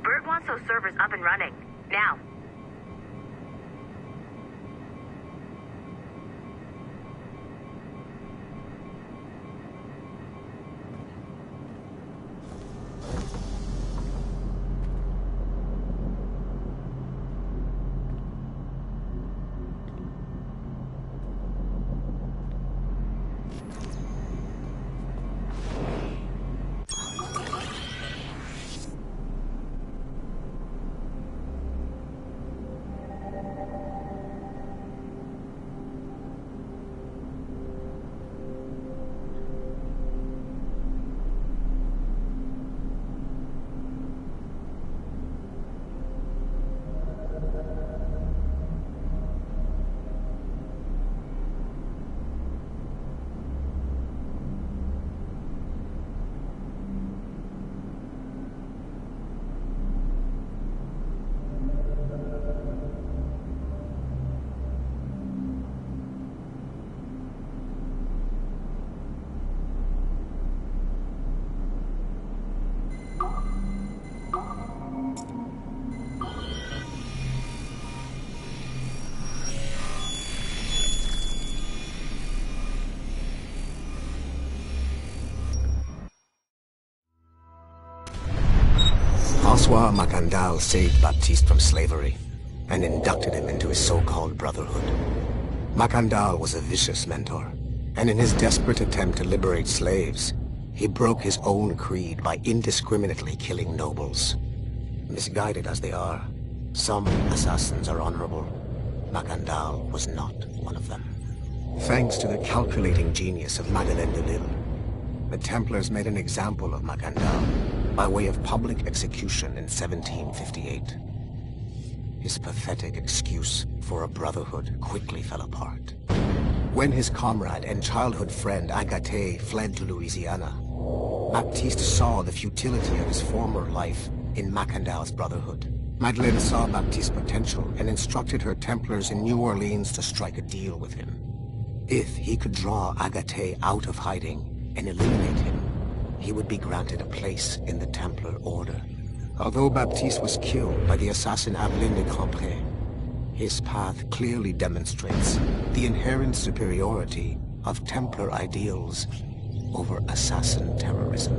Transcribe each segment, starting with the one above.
Bird wants those servers up and running. Now. François Macandal saved Baptiste from slavery and inducted him into his so-called brotherhood. Macandal was a vicious mentor, and in his desperate attempt to liberate slaves, he broke his own creed by indiscriminately killing nobles. Misguided as they are, some assassins are honorable. Macandal was not one of them. Thanks to the calculating genius of Madeleine de Lille, the Templars made an example of Macandal by way of public execution in 1758. His pathetic excuse for a brotherhood quickly fell apart. When his comrade and childhood friend Agathe fled to Louisiana, Baptiste saw the futility of his former life in Macandal's brotherhood. Madeleine saw Baptiste's potential and instructed her Templars in New Orleans to strike a deal with him. If he could draw Agathe out of hiding and eliminate him, he would be granted a place in the Templar Order. Although Baptiste was killed by the assassin Aveline de Cambrai, his path clearly demonstrates the inherent superiority of Templar ideals over assassin terrorism.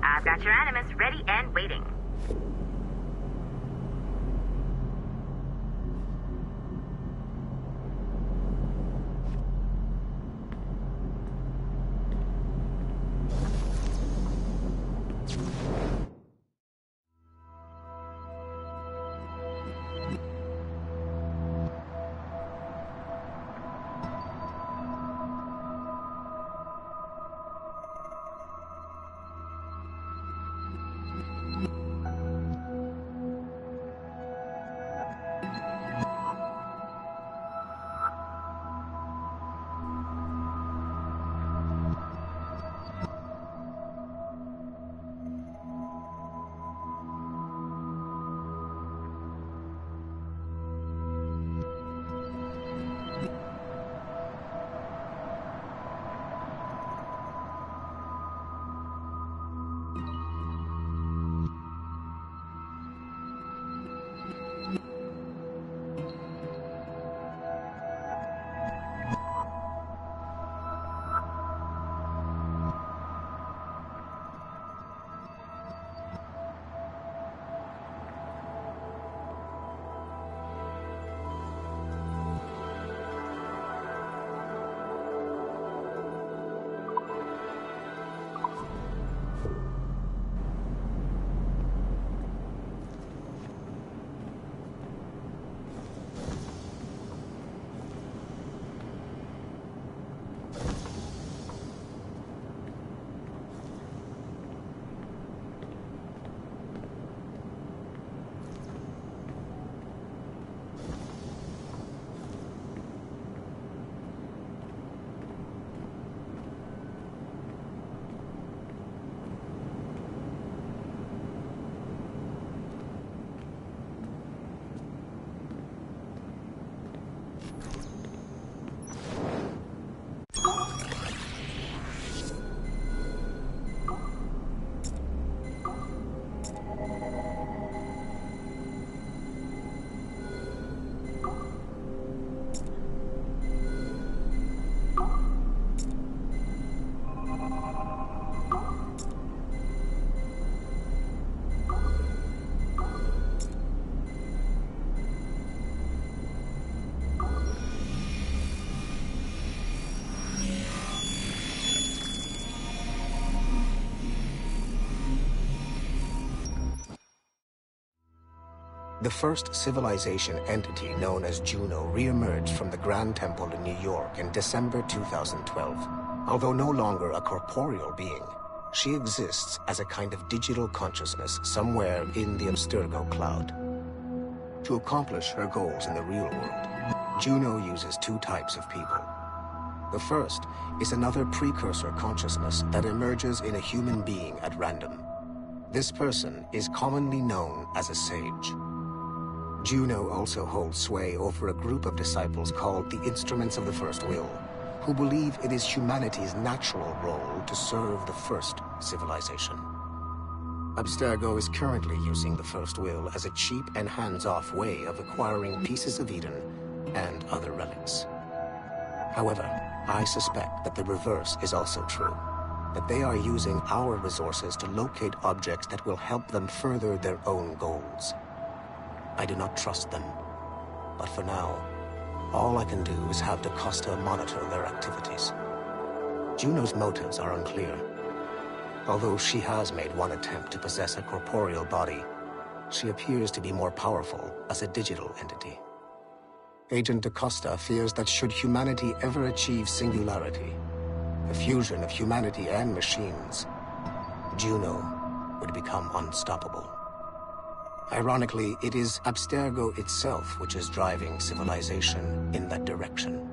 I've got your animus ready and waiting. The first civilization entity known as Juno re-emerged from the Grand Temple in New York in December 2012. Although no longer a corporeal being, she exists as a kind of digital consciousness somewhere in the Abstergo cloud. To accomplish her goals in the real world, Juno uses two types of people. The first is another precursor consciousness that emerges in a human being at random. This person is commonly known as a sage. Juno also holds sway over a group of disciples called the Instruments of the First Will, who believe it is humanity's natural role to serve the first civilization. Abstergo is currently using the First Will as a cheap and hands-off way of acquiring pieces of Eden and other relics. However, I suspect that the reverse is also true, that they are using our resources to locate objects that will help them further their own goals. I do not trust them, but for now, all I can do is have DaCosta monitor their activities. Juno's motives are unclear. Although she has made one attempt to possess a corporeal body, she appears to be more powerful as a digital entity. Agent DaCosta fears that should humanity ever achieve singularity, a fusion of humanity and machines, Juno would become unstoppable. Ironically, it is Abstergo itself which is driving civilization in that direction.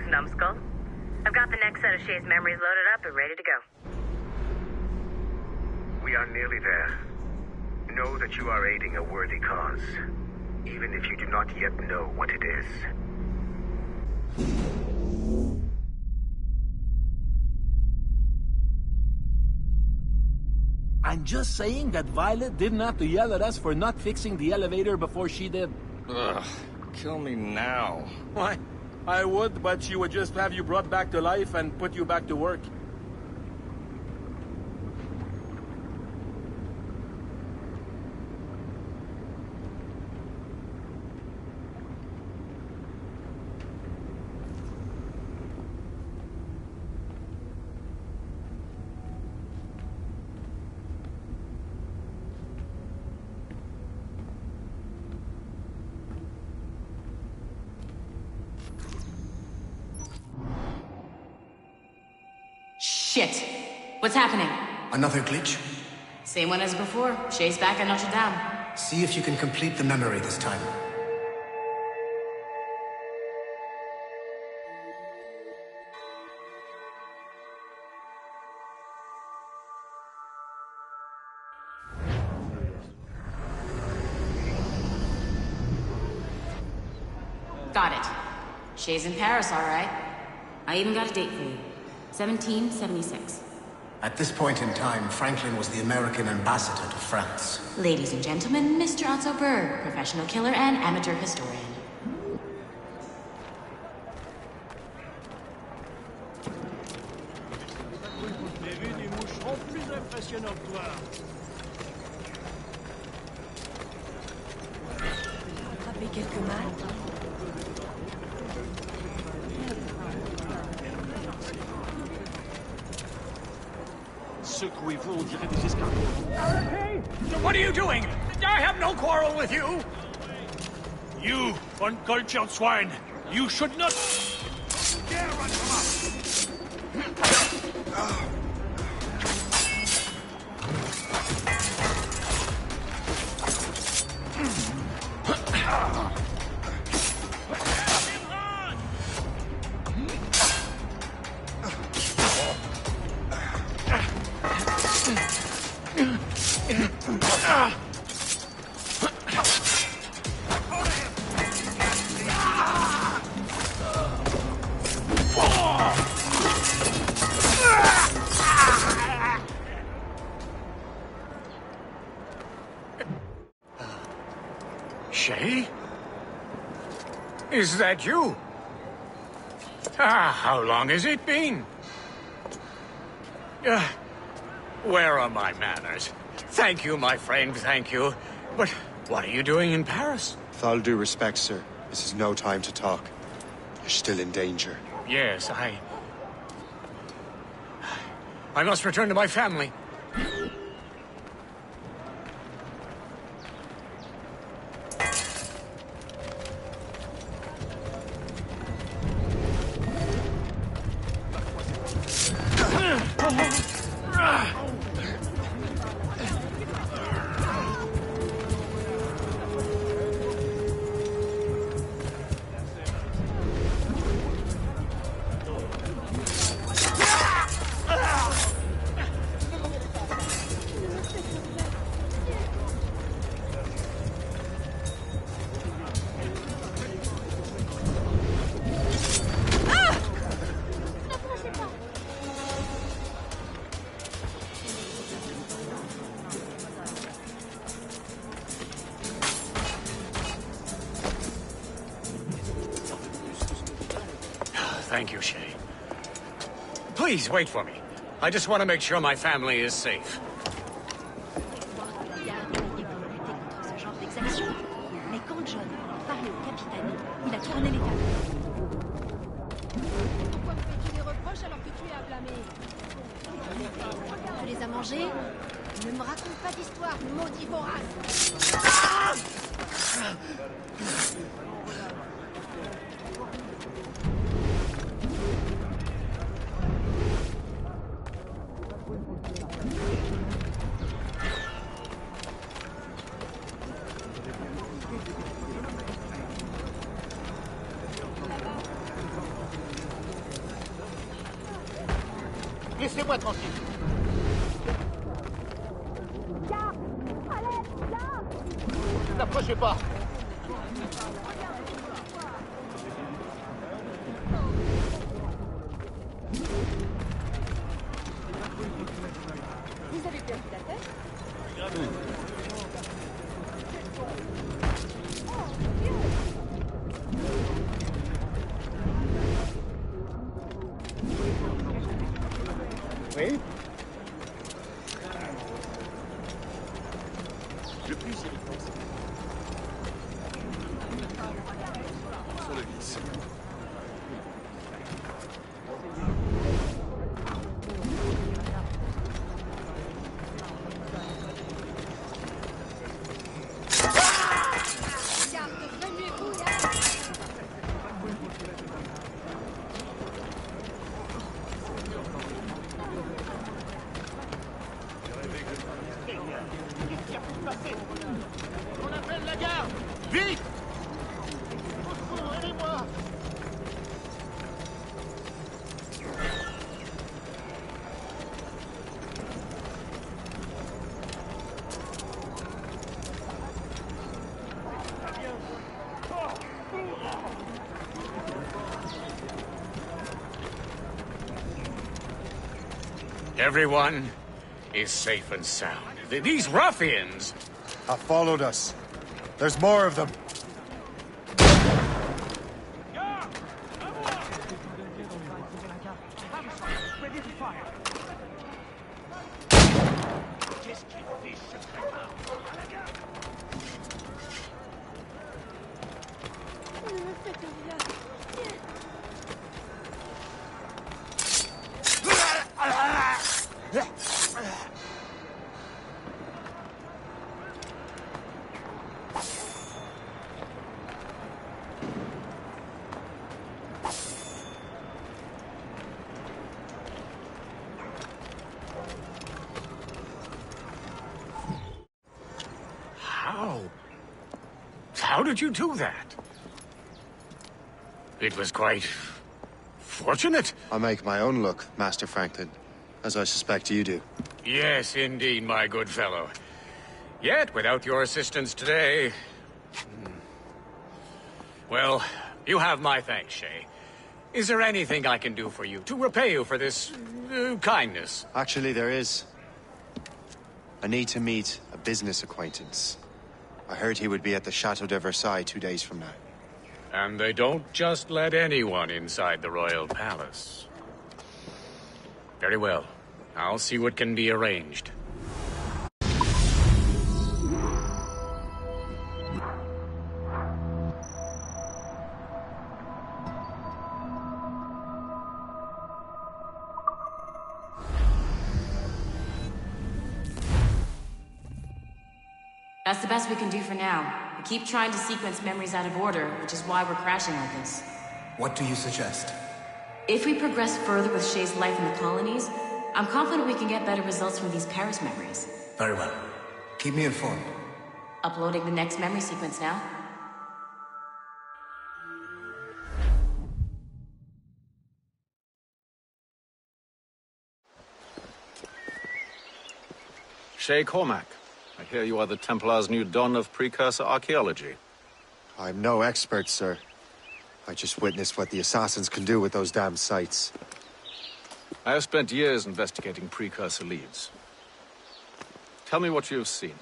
Numbskull. I've got the next set of Shay's memories loaded up and ready to go. We are nearly there. Know that you are aiding a worthy cause, even if you do not yet know what it is. I'm just saying that Violet didn't have to yell at us for not fixing the elevator before she did. Ugh, kill me now. Why? I would, but she would just have you brought back to life and put you back to work. Shit. What's happening? Another glitch? Same one as before. Shay's back at Notre Dame. See if you can complete the memory this time. Got it. Shay's in Paris, all right. I even got a date for you. 1776. At this point in time, Franklin was the American ambassador to France. Ladies and gentlemen, Mr. Otto Berg, professional killer and amateur historian. J'ai vu des moucherons plus impressionnants que toi. Attraper quelques mâles. Secouez-vous, on dirait des escargots. Hey! What are you doing? I have no quarrel with you! You, uncultured swine! You should not... Dare run from us! Shay? Is that you? How long has it been? Where are my manners? Thank you, my friend, thank you. But what are you doing in Paris? With all due respect, sir, this is no time to talk. You're still in danger. Yes, I must return to my family. Thank you, Shay. Please, wait for me. I just want to make sure my family is safe. Ce genre d'exaction. Mais quand John a parlé au capitaine, il a tourné les tables. Pourquoi me fais-tu des reproches alors que tu es à blâmer? Tu les as mangés? Ne me raconte pas d'histoire, maudit vorace! Laissez-moi tranquille. Garde! Allez, garde! N'approchez pas. Vous avez perdu la tête? Oui? Le plus irritant, c'est... Sur le vis. Garde, remuez-vous, là! Qu'est-ce qui a pu se passer? On appelle la garde! Vite! Au secours, aidez-moi! Everyone is safe and sound. These ruffians Have followed us. There's more of them. How did you do that? It was quite fortunate. I make my own luck, Master Franklin, as I suspect you do. Yes, indeed, my good fellow. Yet, without your assistance today... Well, you have my thanks, Shay. Is there anything I can do for you, to repay you for this kindness? Actually, there is. I need to meet a business acquaintance. I heard he would be at the Chateau de Versailles 2 days from now. And they don't just let anyone inside the royal palace. Very well. I'll see what can be arranged. That's the best we can do for now. We keep trying to sequence memories out of order, which is why we're crashing like this. What do you suggest? If we progress further with Shay's life in the colonies, I'm confident we can get better results from these Paris memories. Very well. Keep me informed. Uploading the next memory sequence now. Shay Cormac. I hear you are the Templar's new don of precursor archaeology. I'm no expert, sir. I just witnessed what the assassins can do with those damn sites. I have spent years investigating precursor leads. Tell me what you have seen.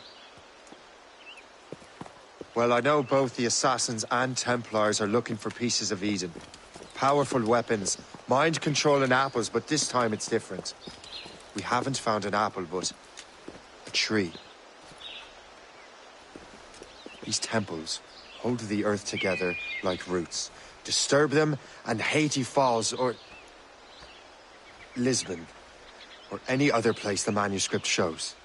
Well, I know both the assassins and Templars are looking for pieces of Eden. Powerful weapons, mind-controlling apples, but this time it's different. We haven't found an apple, but a tree. These temples hold the earth together like roots. Disturb them, and Haiti falls, or Lisbon, or any other place the manuscript shows.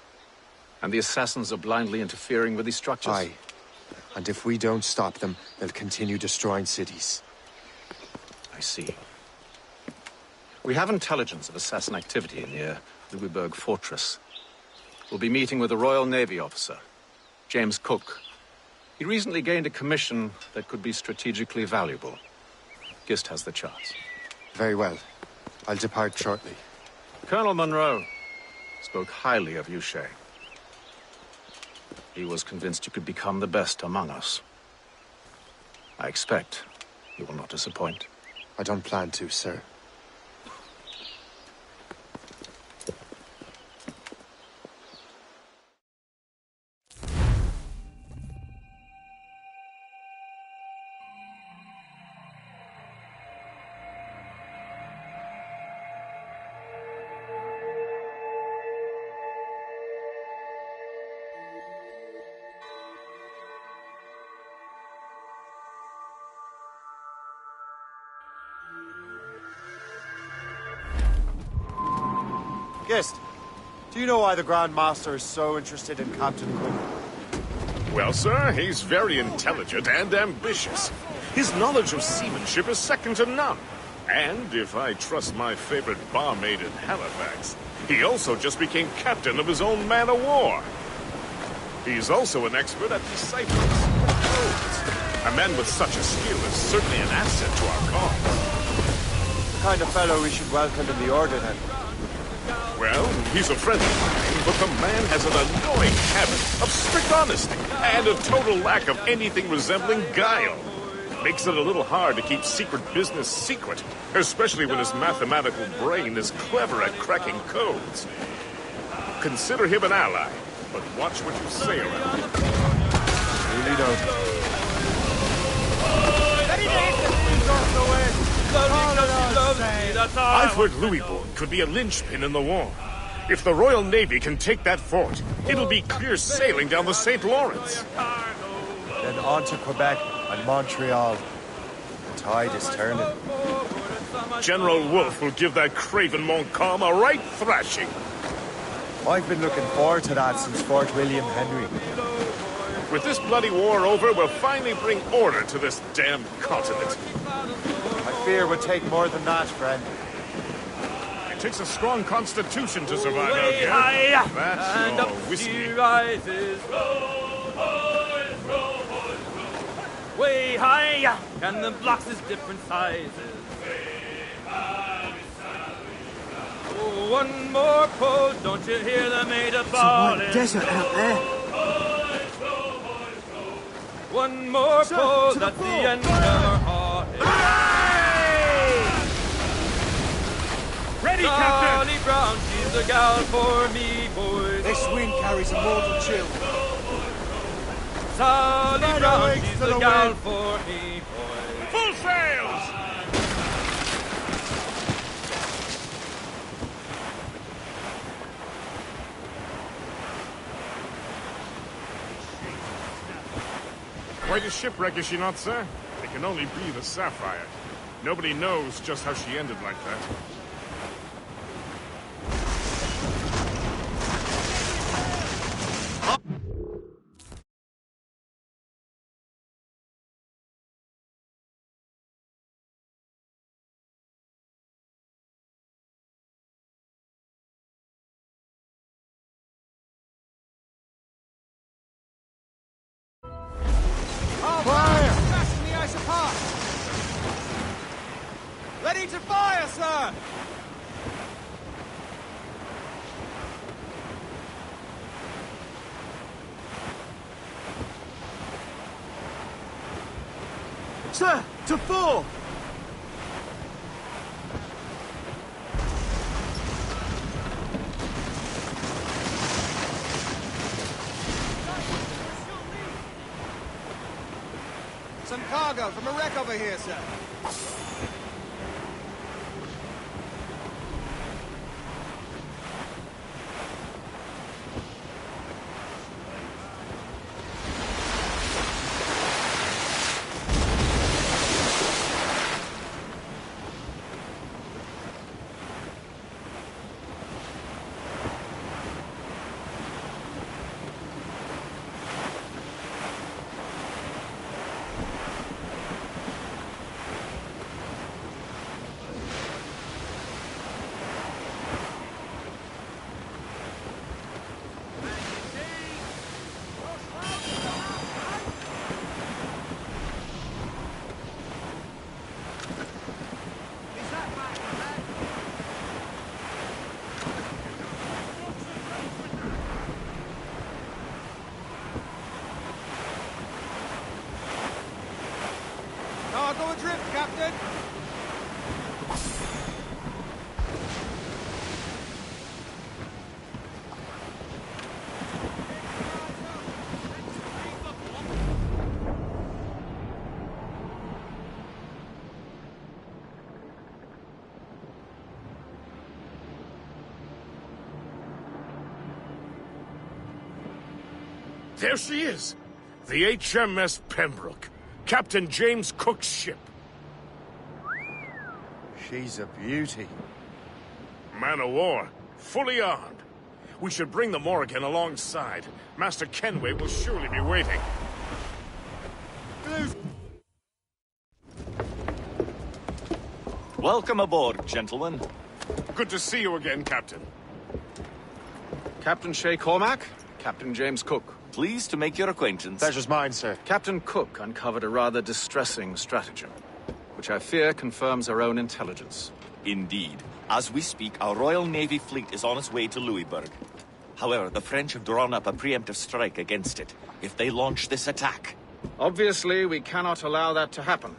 And the assassins are blindly interfering with these structures? Aye. And if we don't stop them, they'll continue destroying cities. I see. We have intelligence of assassin activity near Louisburg Fortress. We'll be meeting with a Royal Navy officer, James Cook. He recently gained a commission that could be strategically valuable. Gist has the charts. Very well. I'll depart shortly. Colonel Monroe spoke highly of you, Shay. He was convinced you could become the best among us. I expect you will not disappoint. I don't plan to, sir. Gist, do you know why the Grand Master is so interested in Captain Cook? Well, sir, he's very intelligent and ambitious. His knowledge of seamanship is second to none. And if I trust my favorite barmaid in Halifax, he also just became captain of his own man-of-war. He's also an expert at deciphering codes. A man with such a skill is certainly an asset to our cause. The kind of fellow we should welcome in the Order, then. Well, he's a friend of mine, but the man has an annoying habit of strict honesty and a total lack of anything resembling guile. Makes it a little hard to keep secret business secret, especially when his mathematical brain is clever at cracking codes. Consider him an ally, but watch what you say around him. Really don't. I've heard Louisbourg could be a linchpin in the war. If the Royal Navy can take that fort, it'll be clear sailing down the St. Lawrence. Then on to Quebec and Montreal. The tide is turning. General Wolfe will give that craven Montcalm a right thrashing. I've been looking forward to that since Fort William Henry. With this bloody war over, we'll finally bring order to this damned continent. I fear it would take more than that, friend. It takes a strong constitution to survive out here. That's all whiskey. Rises. Way high, and the blocks is different sizes. Oh, one more pull, don't you hear the mater bawling? It's a white desert out there. One more pull, that's the end of our heart. Ready, Captain! Charlie Brown, she's the gal for me, boys. This wind carries a mortal chill. Charlie Brown, she's the gal for me, boys. Full sails! Quite a shipwreck, is she not, sir? It can only be the Sapphire. Nobody knows just how she ended like that. Fire! Smashing the ice apart! Ready to fire, sir! Sir, to fore! Some cargo from a wreck over here, sir. Cargo adrift, Captain! There she is! The HMS Pembroke. Captain James Cook's ship. She's a beauty. Man of war, fully armed. We should bring the Morrigan alongside. Master Kenway will surely be waiting. Welcome aboard, gentlemen. Good to see you again, Captain. Captain Shay Cormac, Captain James Cook. Pleased to make your acquaintance. Pleasure's mine, sir. Captain Cook uncovered a rather distressing stratagem, which I fear confirms our own intelligence. Indeed. As we speak, our Royal Navy fleet is on its way to Louisbourg. However, the French have drawn up a preemptive strike against it. If they launch this attack, Obviously, we cannot allow that to happen.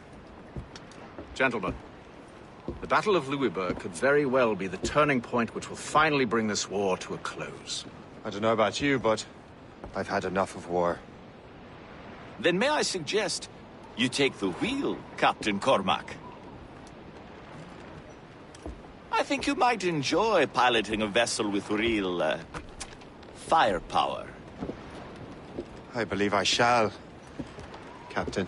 Gentlemen, the Battle of Louisburg could very well be the turning point which will finally bring this war to a close. I don't know about you, but I've had enough of war. Then may I suggest you take the wheel, Captain Cormac? I think you might enjoy piloting a vessel with real, firepower. I believe I shall, Captain.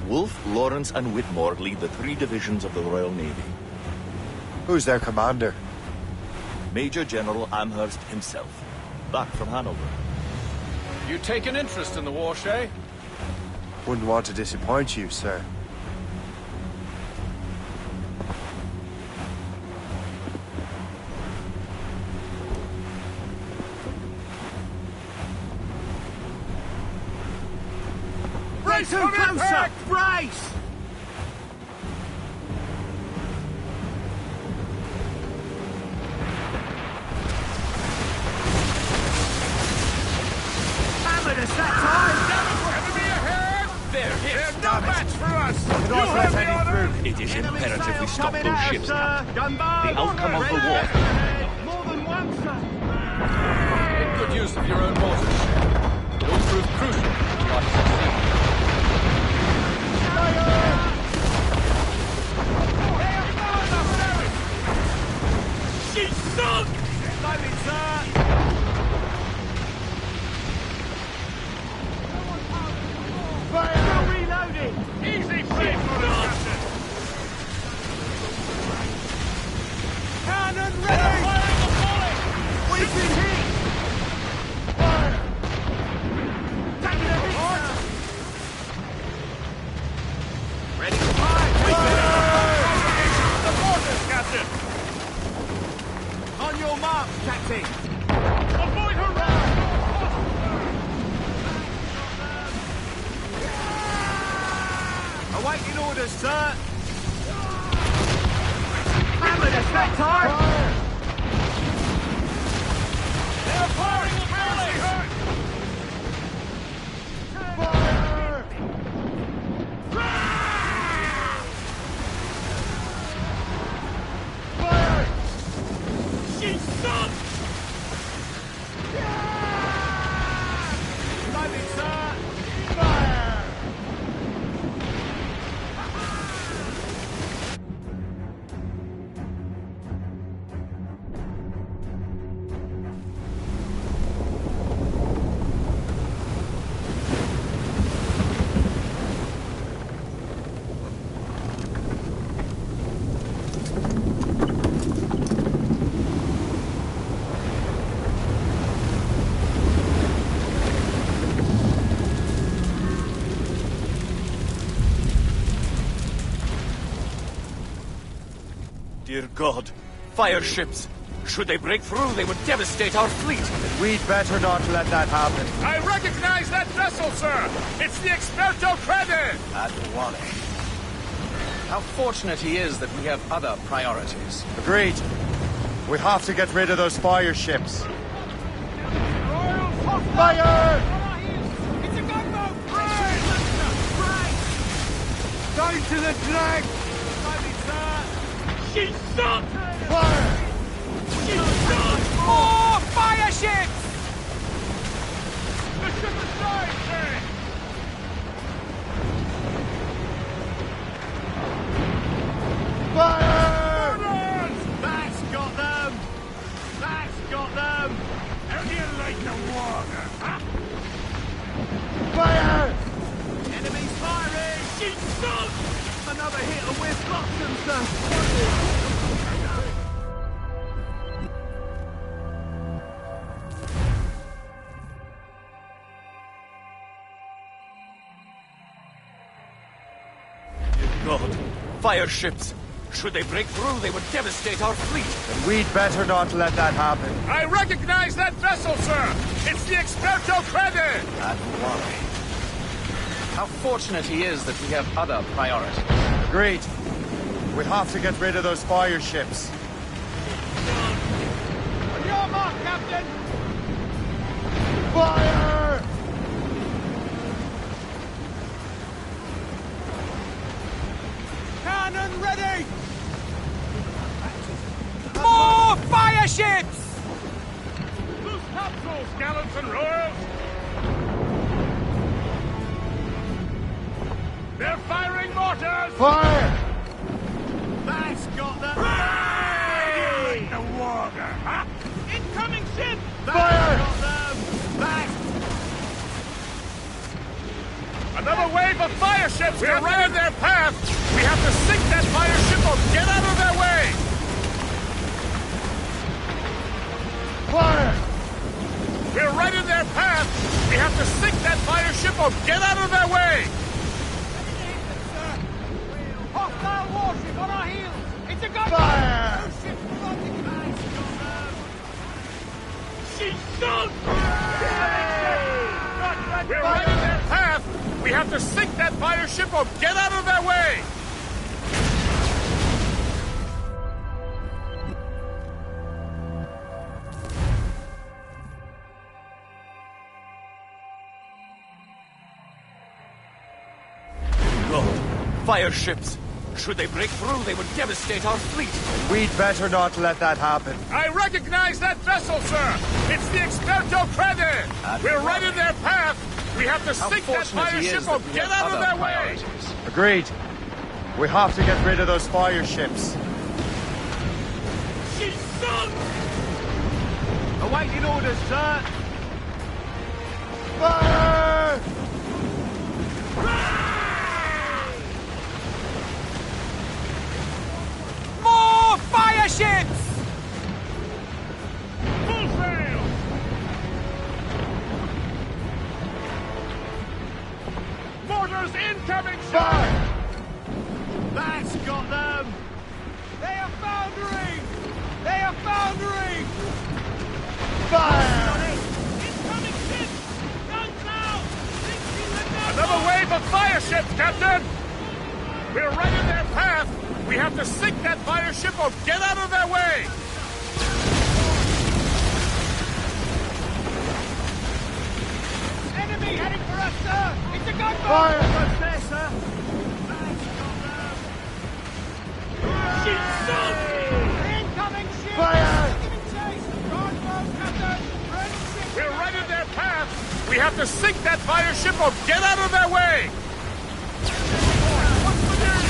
Wolfe, Lawrence, and Whitmore lead the 3 divisions of the Royal Navy. Who's their commander? Major General Amherst himself, back from Hanover. You take an interest in the war, Shay? Wouldn't want to disappoint you, sir. Brace too closer! Brace! Hammered us that time! Enemy ahead! They're no match for us! Cannot You let have the any honor! through. It is imperative we stop Coming those out, ships. sir. Gunbar! The outcome of the war. More than one, sir. Make good use of your own mortars, Shay. It will prove crucial if you are to succeed. She's sunk! Loaded, sir. Fire! Reloading! Easy shit for us, Captain! Cannon ready! Firing the volley! We've been hit! Fire! Taking a hit, sir. Ready to fire! The mortars, Captain! On your mark, Captain! Avoid harassment! Awaiting orders, sir! Hammered us that time! They're firing the volley! She's sunk! Loaded, sir! Fire! Dear God, fire ships! Should they break through, they would devastate our fleet. We'd better not let that happen. I recognize that vessel, sir! It's the Experto Crede! Ironic. How fortunate he is that we have other priorities. Agreed. We have to get rid of those fire ships. Fire! It's a gunboat! Right! Down to the drag! She's sunk! Fire! She's sunk! More fire ships! The ship is dying, sir! Fire! That's got them! That's got them! How do you like the water, huh? Fire! Enemies firing! She's sunk! Another hit and we're blocked them, sir! God, fire ships. Should they break through, they would devastate our fleet. And we'd better not let that happen. I recognize that vessel, sir! It's the Experto Crede! And why? How fortunate he is that we have other priorities. Agreed. We have to get rid of those fire ships. On your mark, Captain! Fire! Cannon ready! More fire ships! Loose topsails, gallants and royals! They're firing mortars! Fire! That's got them! Like the water, huh? Incoming ship! Fire! That's got them! That's... Another wave of fire ships! We're right in their path! We have to sink that fire ship or get out of their way! Fire! We're right in their path! We have to sink that fire ship or get out of their way! Hostile warship on our heels! It's a gunboat! Fire! Those ships floating in She's sunk! We're right in their path! We have to sink that fire ship or get out of their way! God, fire ships. Should they break through, they would devastate our fleet. We'd better not let that happen. I recognize that vessel, sir! It's the Experto Crede! We're right in their path! We have to sink that fire ship or get out of their way! Agreed. We have to get rid of those fire ships. She's sunk! Awaiting orders, sir. Fire! More fire ships! Full sail! Mortars incoming, sir! Fire! That's got them! They are foundering! They are foundering! Fire! Incoming ships! Guns out! Another wave of fire ships, Captain! We're right in their path! We have to sink that fire ship or get out of their way! Enemy heading for us, sir! It's a gunboat! Fire! What's there, sir? She's sunk! Incoming ship! Fire! Giving chase! Gunboat, Captain! Ready ship! We're right in their path! We have to sink that fire ship or get out of their way! What's the news?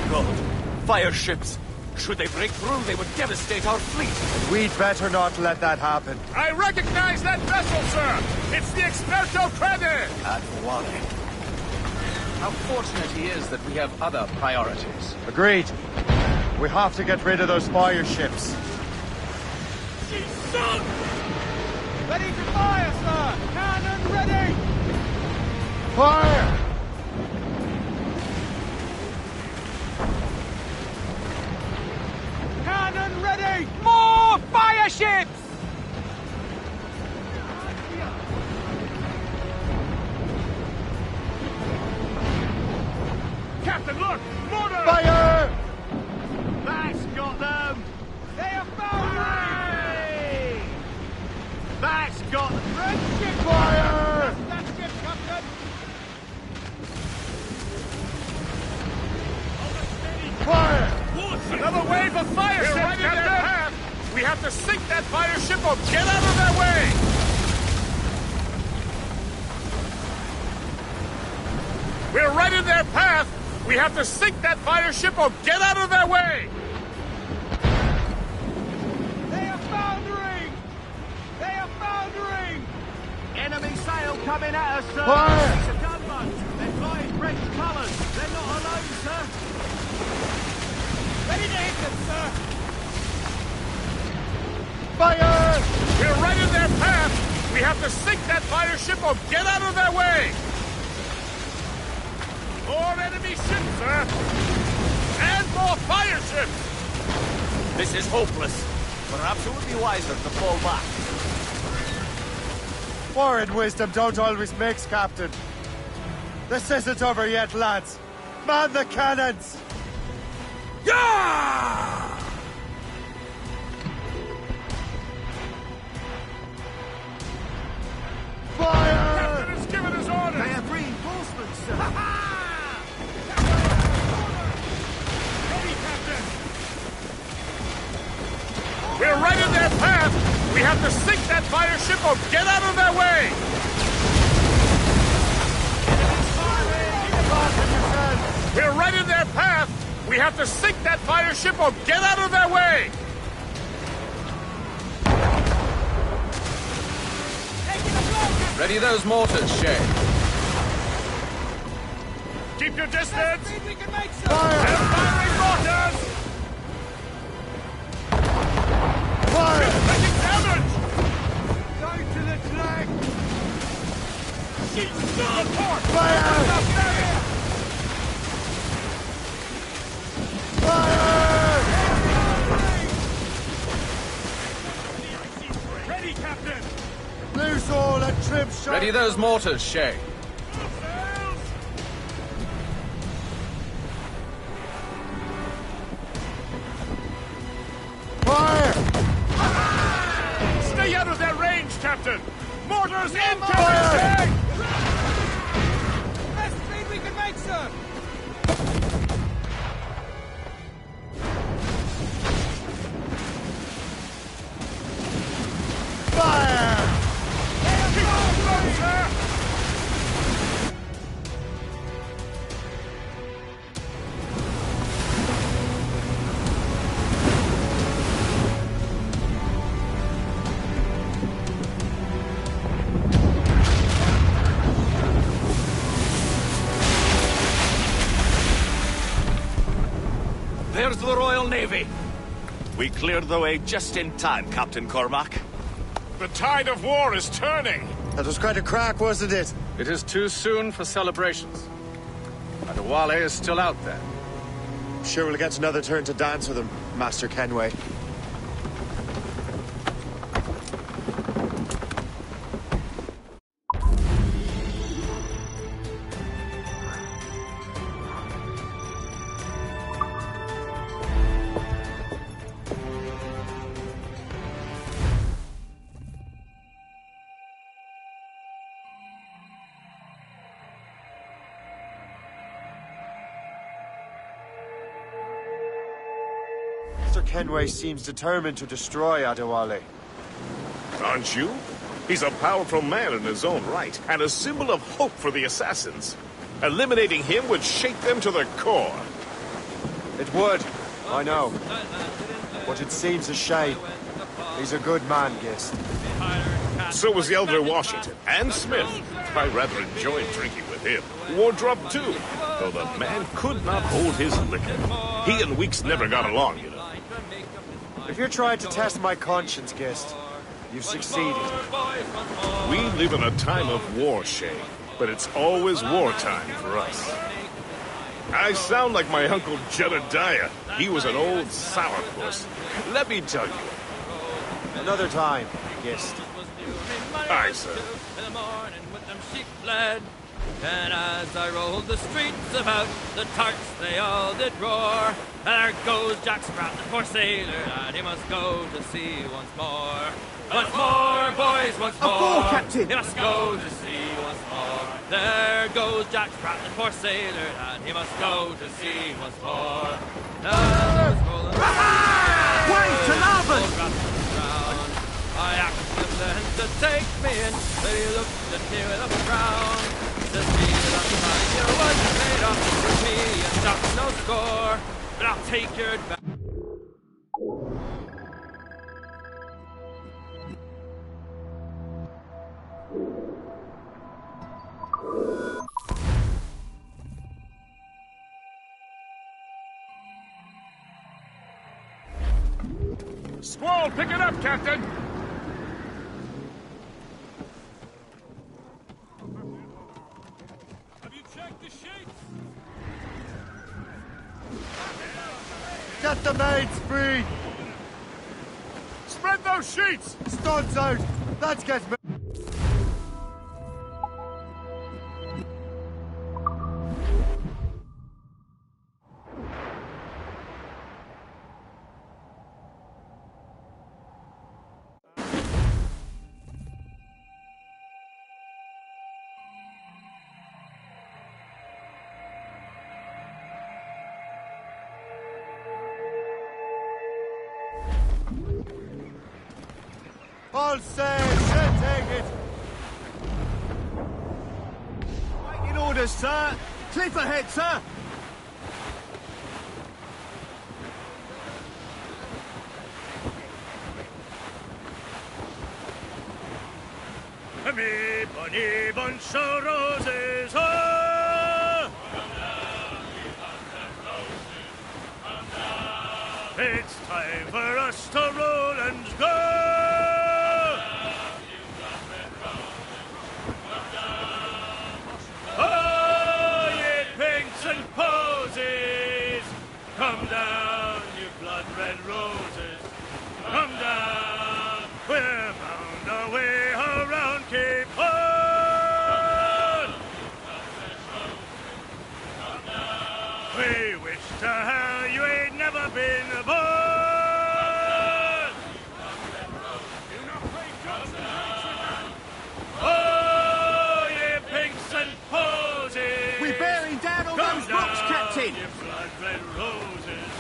God, fire ships. Should they break through, they would devastate our fleet. We'd better not let that happen. I recognize that vessel, sir! It's the Experto Crede! And why? How fortunate he is that we have other priorities. Agreed. We have to get rid of those fire ships. She's sunk! Ready to fire, sir! Cannon ready! Fire! Cannon ready! More fire ships! to sink that fire ship or get out of their way! We're right in their path! We have to sink that fire ship or get out of their way! They are foundering! They are foundering! Enemy sail coming at us, sir! Fire! These are gunboats! They're flying French colours! They're not alone, sir! Ready to hit them, sir! Fire! We're right in their path! We have to sink that fire ship or get out of their way! More enemy ships, sir! And more fire ships! This is hopeless. Perhaps it would be wiser to fall back. War and wisdom don't always mix, Captain. This isn't over yet, lads. Man the cannons! Yeah! Fire! Captain has given us orders! They have reinforcements, sir! Ready, Captain! We're right in their path! We have to sink that fire ship or get out of their way! We're right in their path! We have to sink that fire ship or get out of their way! Ready those mortars, Shay. Keep your distance! We can make some! They're firing mortars! Fire! We're taking damage! Going to the flag! Report! Fire! Fire! Ready, Captain! Loose all and trim shot! Ready those mortars, Shay. Fire! Stay out of their range, Captain! Mortars incoming! Fire! Best speed we can make, sir! Fire! Keep on going, sir! There's the Royal Navy. We cleared the way just in time, Captain Cormac. The tide of war is turning! That was quite a crack, wasn't it? It is too soon for celebrations. Adewale is still out there. Sure we'll get another turn to dance with him, Master Kenway. Master Kenway seems determined to destroy Adewale. Aren't you? He's a powerful man in his own right, and a symbol of hope for the assassins. Eliminating him would shake them to the core. It would, I know. But it seems a shame. He's a good man, Gist. So was the Elder Washington, and Smith. I rather enjoyed drinking with him. Wardrop, too, though the man could not hold his liquor. He and Weeks never got along, you know. If you're trying to test my conscience, Gist, you've succeeded. We live in a time of war, Shay, but it's always wartime for us. I sound like my Uncle Jedediah. He was an old sourpuss. Let me tell you. Another time, Gist. Aye, sir. And as I rolled the streets about, the tarts they all did roar. And there goes Jack Sprat, the poor sailor, and he must go to sea once more. Once more, boys, once more. Captain! He must go to sea once more. There goes Jack Sprat, the poor sailor, and he must go to sea once more. Way to larboard! asked him then to take me in, but he looked at me with a frown. Says me that fire was made up for me, and that's no score, but I'll take your advice. Squall, pick it up, Captain! Have you checked the sheets? Get the mates free! Spread those sheets! Studs out! Let's get me. All sail, shall take it. Waiting orders, sir. Cliff ahead, sir. Me bunny bunch of roses, oh! It's time for us to roll and go! Oh, ye pinks and posies! Come down, you blood-red roses! Come down! We're bound our way around Cape Horn! We wish to hell you ain't never been born! Oh, ye pinks and posies! We're bearing down on those rocks, Captain! Ye blood-red roses!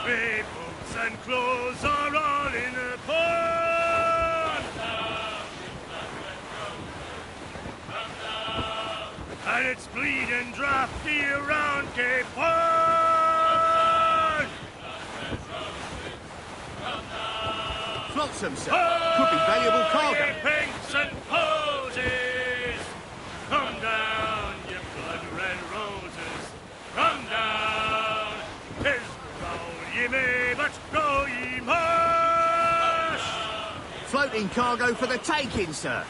We boots and clothes are all in a pond! And it's bleeding drafty around Cape Horn! Flotsam, sir. Could be valuable cargo. Ye pinks and posies! Come down, ye blood-red roses! Come down! 'Tis growl ye may, but grow ye must! Floating cargo for the taking, sir.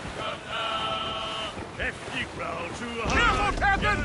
If ye growl too hard... Careful, Captain!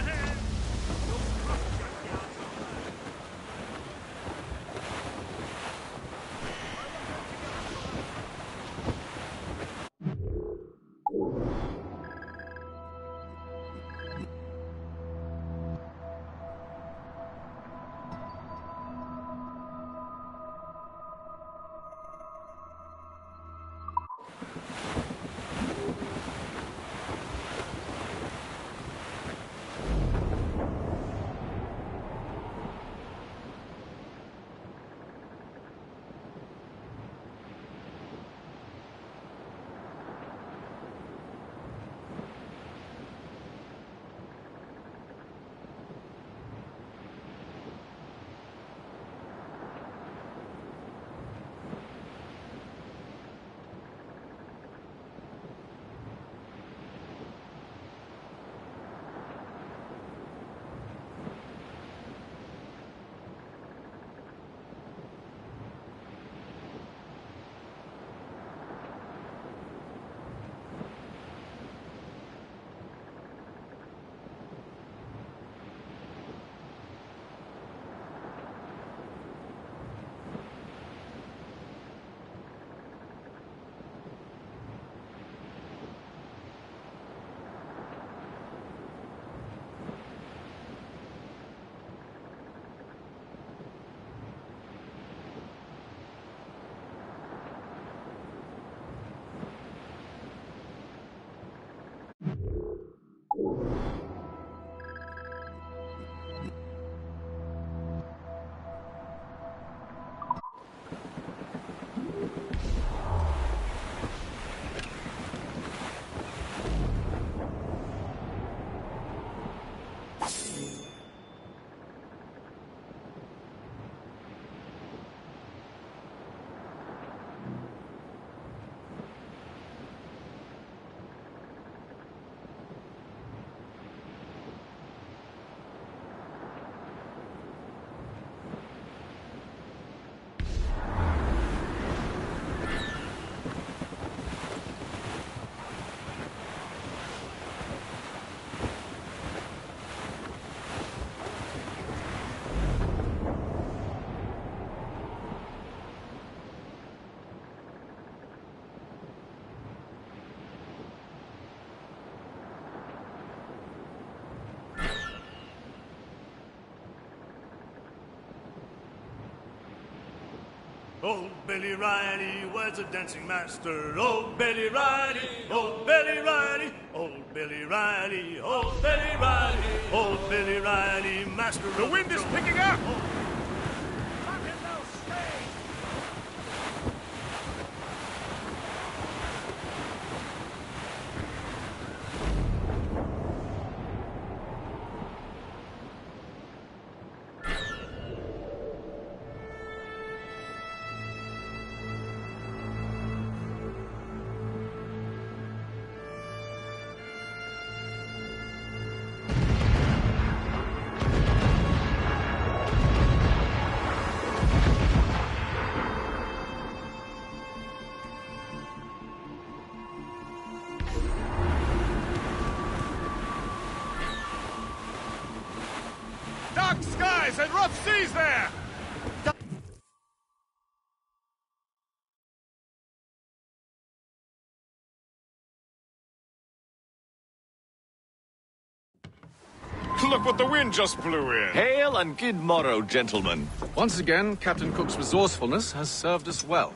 Old Billy Riley was a dancing master. Old Billy Riley, old Billy Riley, old Billy Riley, old Billy Riley, old Billy Riley, master. The wind is picking up! Dark skies and rough seas there! Look what the wind just blew in. Hail and good morrow, gentlemen. Once again, Captain Cook's resourcefulness has served us well.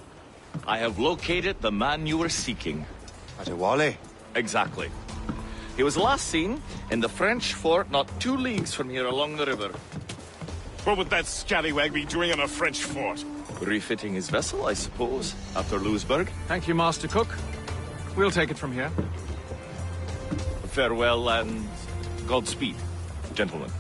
I have located the man you were seeking. Adewale? Exactly. He was last seen in the French fort not 2 leagues from here along the river. What would that scallywag be doing in a French fort? Refitting his vessel, I suppose, after Louisburg. Thank you, Master Cook. We'll take it from here. Farewell and Godspeed, gentlemen.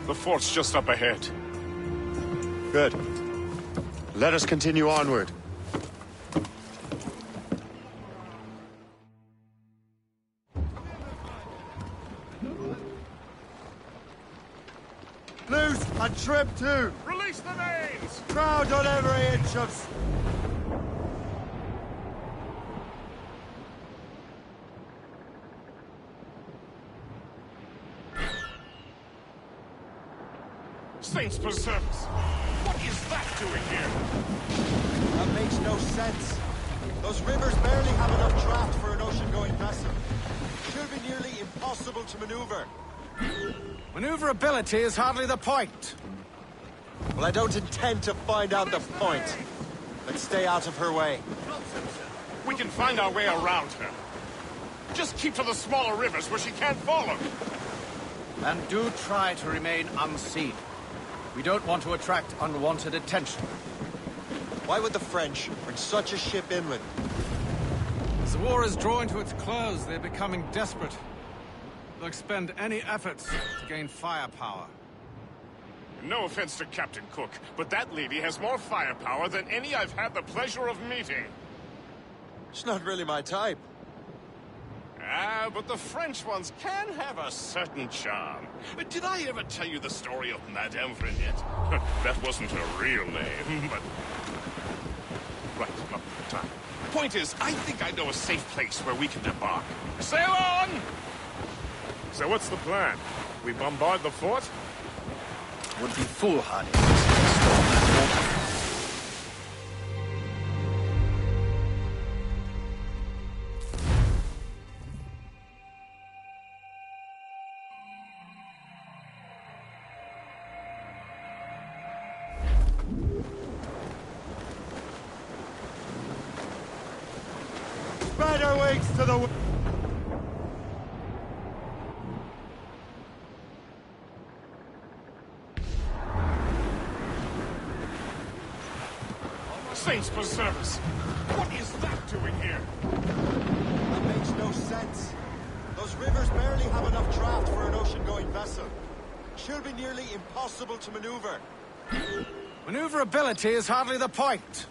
The fort's just up ahead. Good. Let us continue onward. Loose and trim too. Release the mains! Crowd on every inch of... Saints preserve us! What is that doing here? That makes no sense. Those rivers barely have enough draft for an ocean-going vessel. Should be nearly impossible to maneuver. Maneuverability is hardly the point. Well, I don't intend to find out the point. Let's stay out of her way. We can find our way around her. Just keep to the smaller rivers where she can't follow. And do try to remain unseen. We don't want to attract unwanted attention. Why would the French bring such a ship inland? As the war is drawing to its close, they're becoming desperate. They'll expend any efforts to gain firepower. No offense to Captain Cook, but that lady has more firepower than any I've had the pleasure of meeting. She's not really my type. Ah, but the French ones can have a certain charm. Did I ever tell you the story of Madame Frenette? That wasn't her real name, but... Right, not the time. Point is, I think I know a safe place where we can debark. Sail on! So what's the plan? We bombard the fort? Would be foolhardy to storm that water. Spread our wings to the... Saints preserve us! What is that doing here? That makes no sense. Those rivers barely have enough draft for an ocean-going vessel. Should be nearly impossible to maneuver. Maneuverability is hardly the point.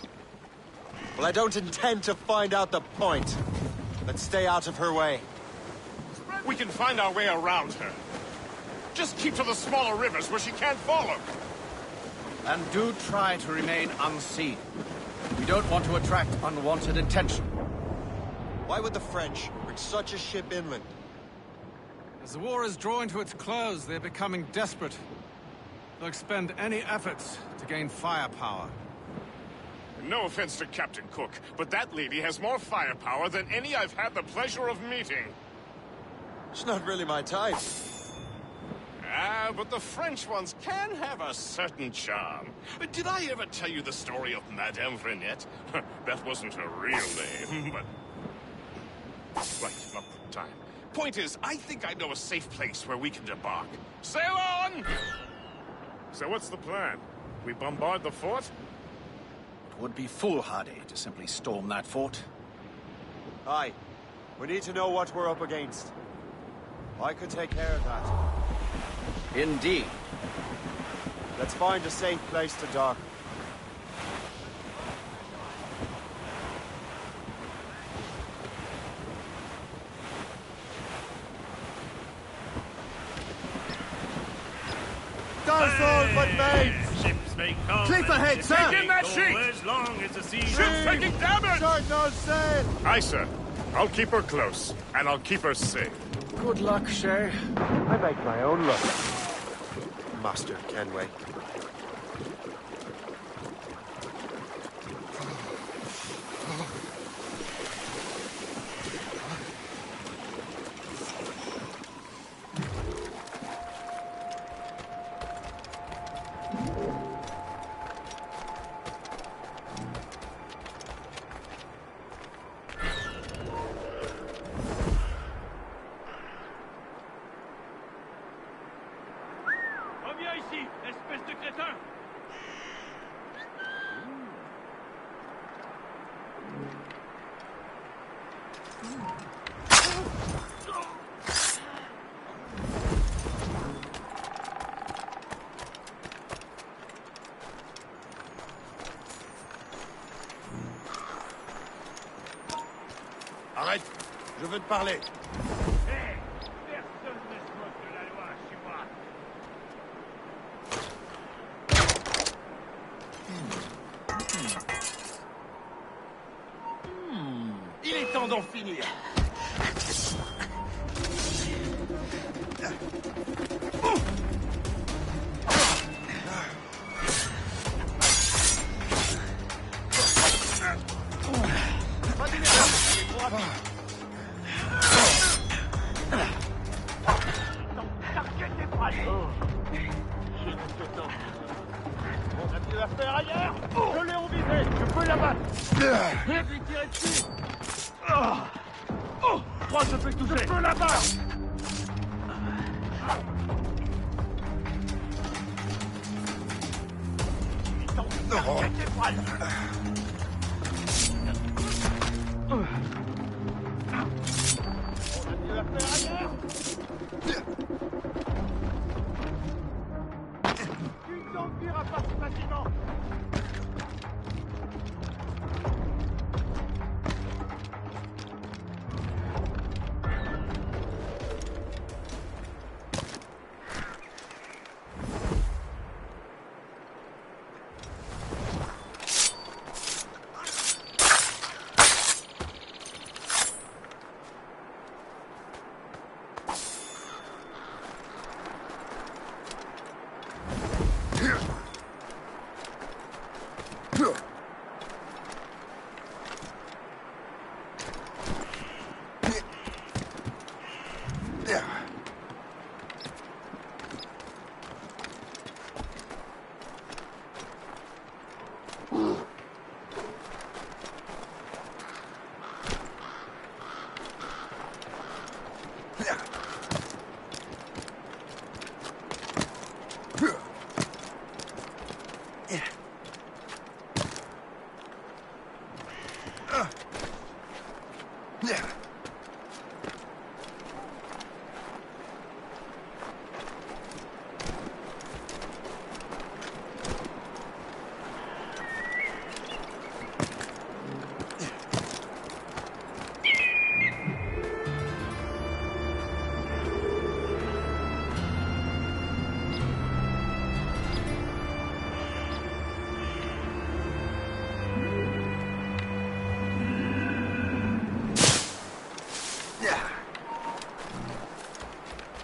Well, I don't intend to find out the point. Let's stay out of her way. We can find our way around her. Just keep to the smaller rivers where she can't follow. And do try to remain unseen. We don't want to attract unwanted attention. Why would the French bring such a ship inland? As the war is drawing to its close, they're becoming desperate. They'll expend any efforts to gain firepower. No offense to Captain Cook, but that lady has more firepower than any I've had the pleasure of meeting. She's not really my type. but the French ones can have a certain charm. Did I ever tell you the story of Madame Renette? That wasn't her real name, but... Right, not the time. Point is, I think I know a safe place where we can debark. Sail on! So what's the plan? We bombard the fort? It would be foolhardy to simply storm that fort. Aye. We need to know what we're up against. I could take care of that. Indeed. Let's find a safe place to dock. Darsoul, but mate! Ships may come. Cliff ahead, sir! Take in that sheet! As long as the sea Ship's taking damage! Short no sail! Aye, sir. I'll keep her close, and I'll keep her safe. Good luck, Shay. I make my own luck. Master Kenway. Reviens ici, espèce de crétin! Arrête! Je veux te parler. Hé! Personne ne se moque de la loi chez moi! Il est temps d'en finir. Pas d'énergie, il est trop rapide! T'inquiète, t'es prêt! Juste le temps. On a plus à faire ailleurs! Je l'ai envisé, je peux l'abattre! Viens lui tirer dessus! Crois que je peux le toucher! Je peux l'abattre! T'inquiète, t'es prêt! On a mieux à faire ailleurs! Tu t'en tireras pas si facilement!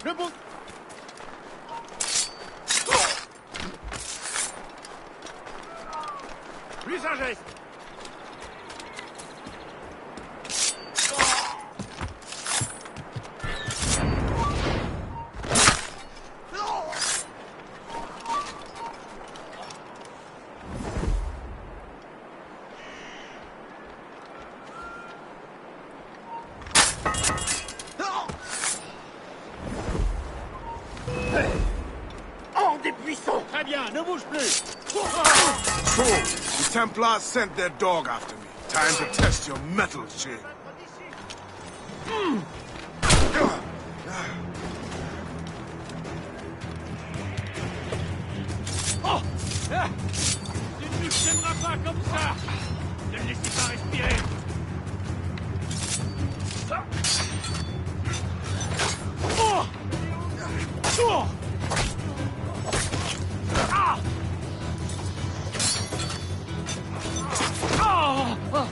Le bon... Plus un geste! Hors des buissons! Très bien, ne bouge plus! So, the Templars sent their dog after me. Time to test your mettle, Jay. Oh! Tu ne nous tiendras pas comme ça! Ne le laissez pas respirer! Oh! Oh! Ah! Oh!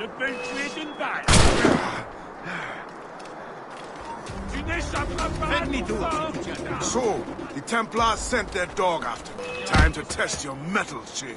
Je peux le tuer d'une balle. Tu n'échapperas pas à ton sort. So, the Templars sent their dog after me. Time to test your mettle, Jay.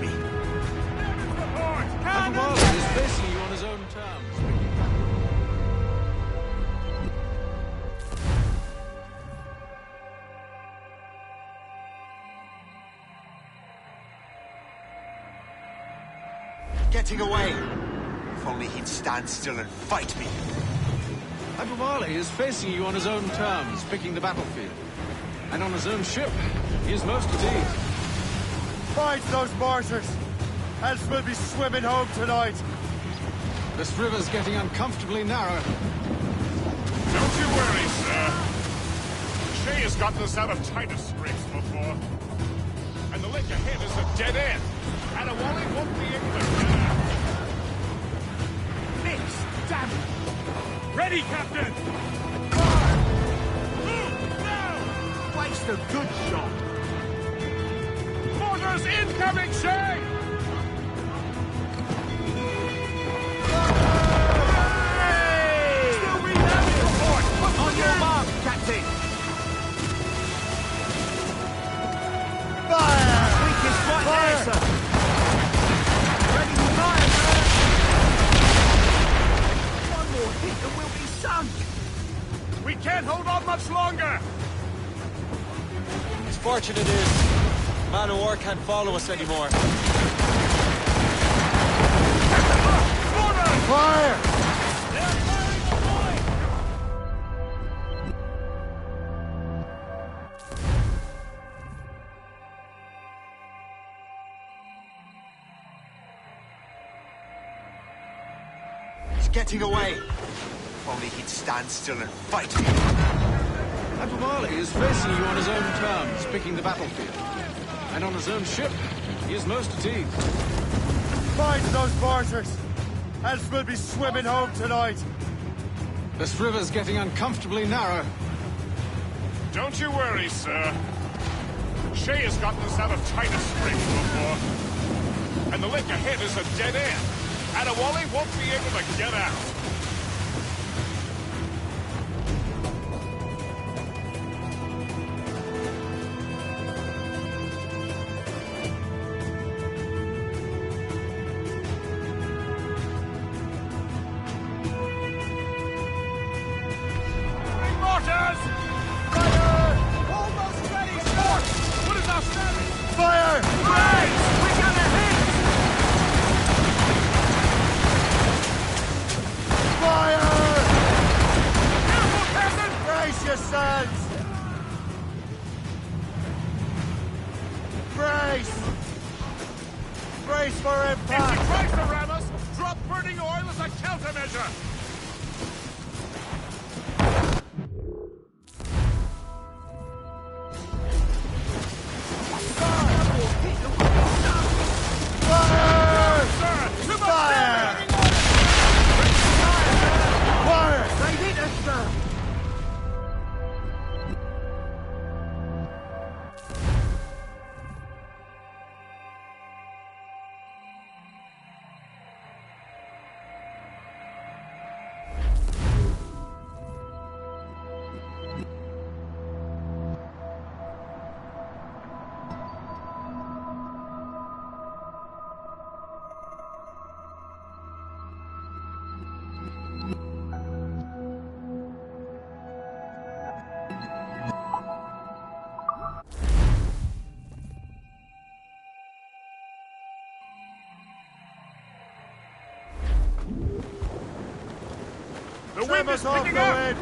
me. Admiral is facing you on his own terms. Getting away. If only he'd stand still and fight me. Admiral is facing you on his own terms, picking the battlefield. And on his own ship, he is most at ease. Find those martyrs, else we'll be swimming home tonight. This river's getting uncomfortably narrow. Don't you worry, sir. Shay has gotten us out of tighter scrapes before. And the lake ahead is a dead end. And a Wally won't be able to get out. Mix! Damn it! Ready, Captain! Move! Now! Waste a good shot. Mortars incoming, Shay! Still reloading! Report! On your mark, Captain! Fire! Weakest right there, sir! Ready to fire, sir! One more hit and we'll be sunk! We can't hold on much longer! As fortunate is, Man of War can't follow us anymore. Fire! He's getting away. If only he'd stand still and fight me. Admiral is facing you on his own terms, picking the battlefield. And on his own ship, he is most at ease. Find those martyrs, else we'll be swimming home tonight. This river's getting uncomfortably narrow. Don't you worry, sir. Shay has gotten us out of tighter scrapes before. And the lake ahead is a dead end. And a Wally won't be able to get out. Fire! Right! We're gonna hit! Fire! Careful, Captain! Brace yourselves! Brace! Brace for impact! If he tries to ram us, drop burning oil as a countermeasure! The wind is picking up!